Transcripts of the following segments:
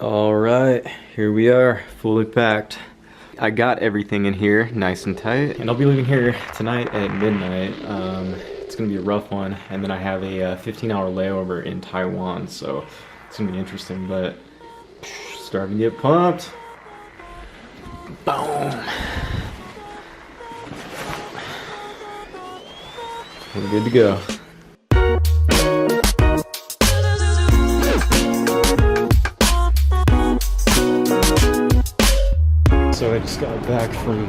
All right, here we are, fully packed. I got everything in here nice and tight, and I'll be leaving here tonight at midnight. It's gonna be a rough one, and then I have a 15-hour layover in Taiwan, so it's gonna be interesting, but starting to get pumped. Boom. We're good to go. So I just got back from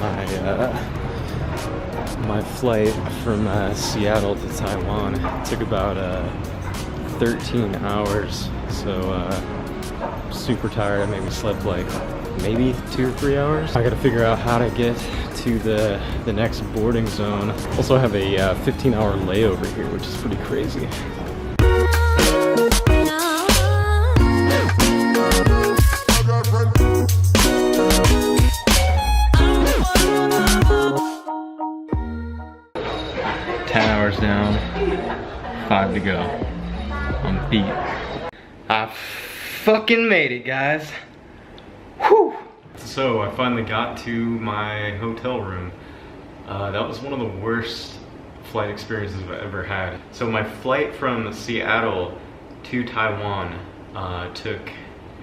my flight from Seattle to Taiwan. It took about 13 hours, so super tired. I maybe slept like maybe 2 or 3 hours. I gotta figure out how to get to the next boarding zone. Also have a 15-hour layover here, which is pretty crazy. 10 hours down, 5 to go. I'm beat. I fucking made it, guys. Whew. So I finally got to my hotel room. That was one of the worst flight experiences I've ever had. So my flight from Seattle to Taiwan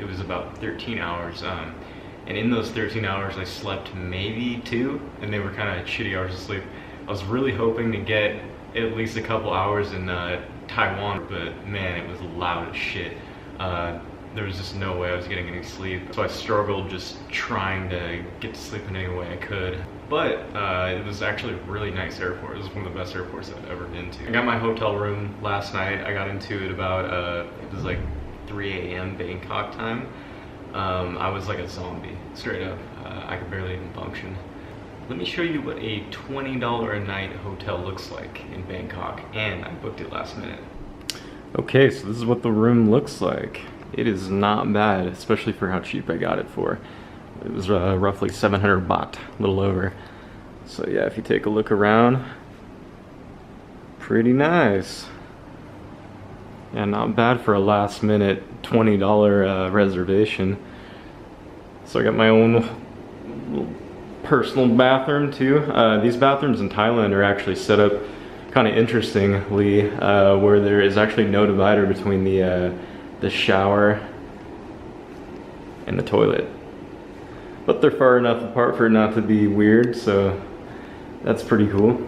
it was about 13 hours. And in those 13 hours I slept maybe 2, and they were kind of shitty hours of sleep. I was really hoping to get at least a couple hours in Taiwan, but man, it was loud as shit. There was just no way I was getting any sleep. So I struggled just trying to get to sleep in any way I could. But it was actually a really nice airport. It was one of the best airports I've ever been to. I got my hotel room last night. I got into it about, it was like 3 a.m. Bangkok time. I was like a zombie, straight up. I could barely even function. Let me show you what a $20 a night hotel looks like in Bangkok, and I booked it last minute. Okay, so this is what the room looks like. It is not bad, especially for how cheap I got it for. It was roughly 700 baht, a little over. So yeah, if you take a look around, pretty nice. Yeah, not bad for a last minute $20 reservation. So I got my own little personal bathroom too. These bathrooms in Thailand are actually set up kind of interestingly, where there is actually no divider between the shower and the toilet. But they're far enough apart for it not to be weird, so that's pretty cool.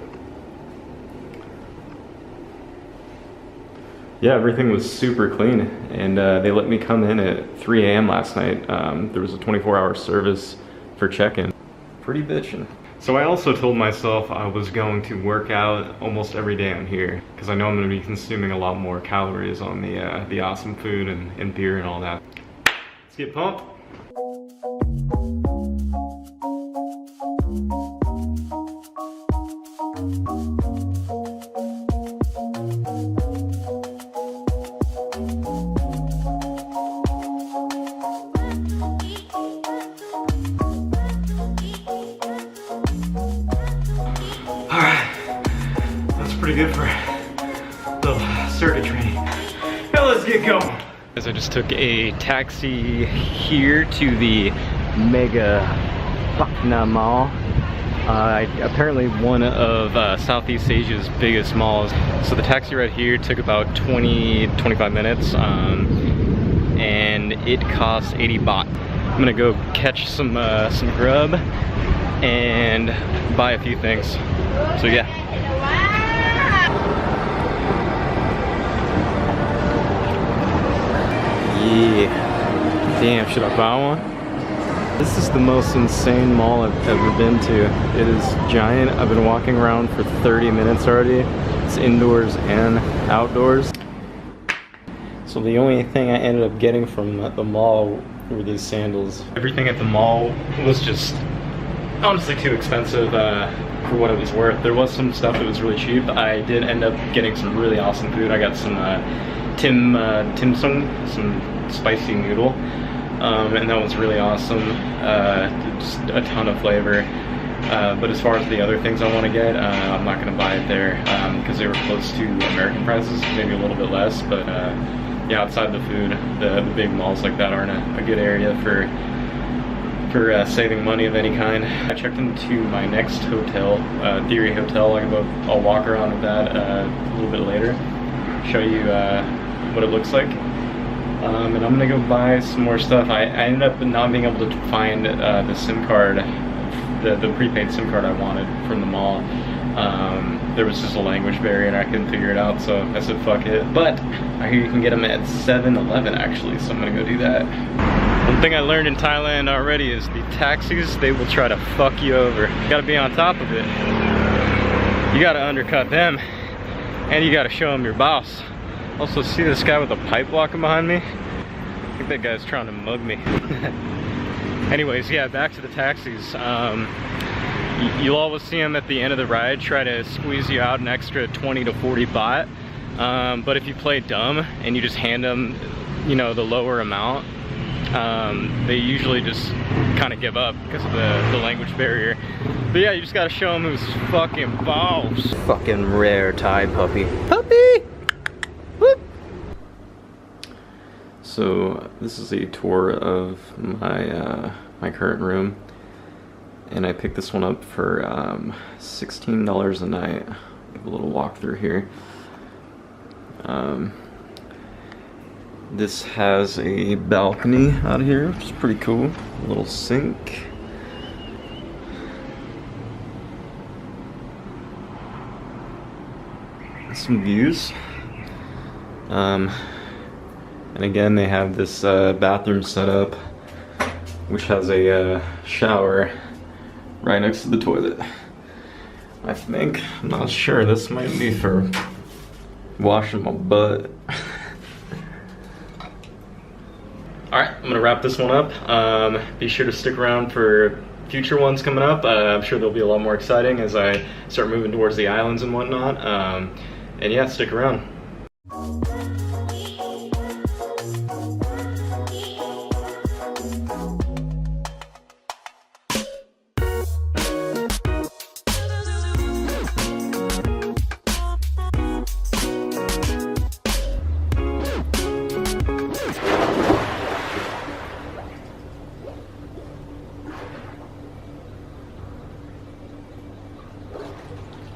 Yeah, everything was super clean, and they let me come in at 3 a.m. last night. There was a 24-hour service for check-in. Pretty bitchin'. So I also told myself I was going to work out almost every day I'm here, because I know I'm going to be consuming a lot more calories on the awesome food and beer and all that. Let's get pumped. Pretty good for the circuit training. Now let's get going. As I just took a taxi here to the Mega Patna Mall. Apparently one of Southeast Asia's biggest malls. So the taxi ride here took about 20-25 minutes, and it cost 80 baht. I'm gonna go catch some grub and buy a few things. So yeah. Yeah. Damn, should I buy one? This is the most insane mall I've ever been to. It is giant. I've been walking around for 30 minutes already. It's indoors and outdoors. So the only thing I ended up getting from the mall were these sandals. Everything at the mall was just honestly too expensive for what it was worth. There was some stuff that was really cheap. I did end up getting some really awesome food. I got some dim sum, some spicy noodle, and that was really awesome. Just a ton of flavor. But as far as the other things I want to get, I'm not going to buy it there because they were close to American prices, maybe a little bit less, but yeah, outside the food, the big malls like that aren't a good area for saving money of any kind. I checked into my next hotel, Theory Hotel. I'll walk around with that a little bit later, show you what it looks like. And I'm gonna go buy some more stuff. I ended up not being able to find the SIM card, the prepaid SIM card I wanted from the mall. There was just a language barrier and I couldn't figure it out, so I said fuck it. But I hear you can get them at 7-Eleven actually, so I'm gonna go do that. One thing I learned in Thailand already is the taxis, they will try to fuck you over. You gotta be on top of it. You gotta undercut them, and you gotta show them your boss. Also, see this guy with a pipe walking behind me? I think that guy's trying to mug me. Anyways, yeah, back to the taxis. You'll always see them at the end of the ride try to squeeze you out an extra 20 to 40 baht. But if you play dumb and you just hand them, you know, the lower amount, they usually just kind of give up because of the language barrier. But yeah, you just gotta show them who's fucking boss. Fucking rare Thai puppy. Puppy! Whoop! So this is a tour of my my current room, and I picked this one up for $16 a night. Give a little walk through here. This has a balcony out here, which is pretty cool. A little sink. Some views. And again, they have this bathroom set up, which has a shower right next to the toilet. I think, I'm not sure, this might be for washing my butt. Alright, I'm gonna wrap this one up. Be sure to stick around for future ones coming up. I'm sure they'll be a lot more exciting as I start moving towards the islands and whatnot. And yeah, stick around.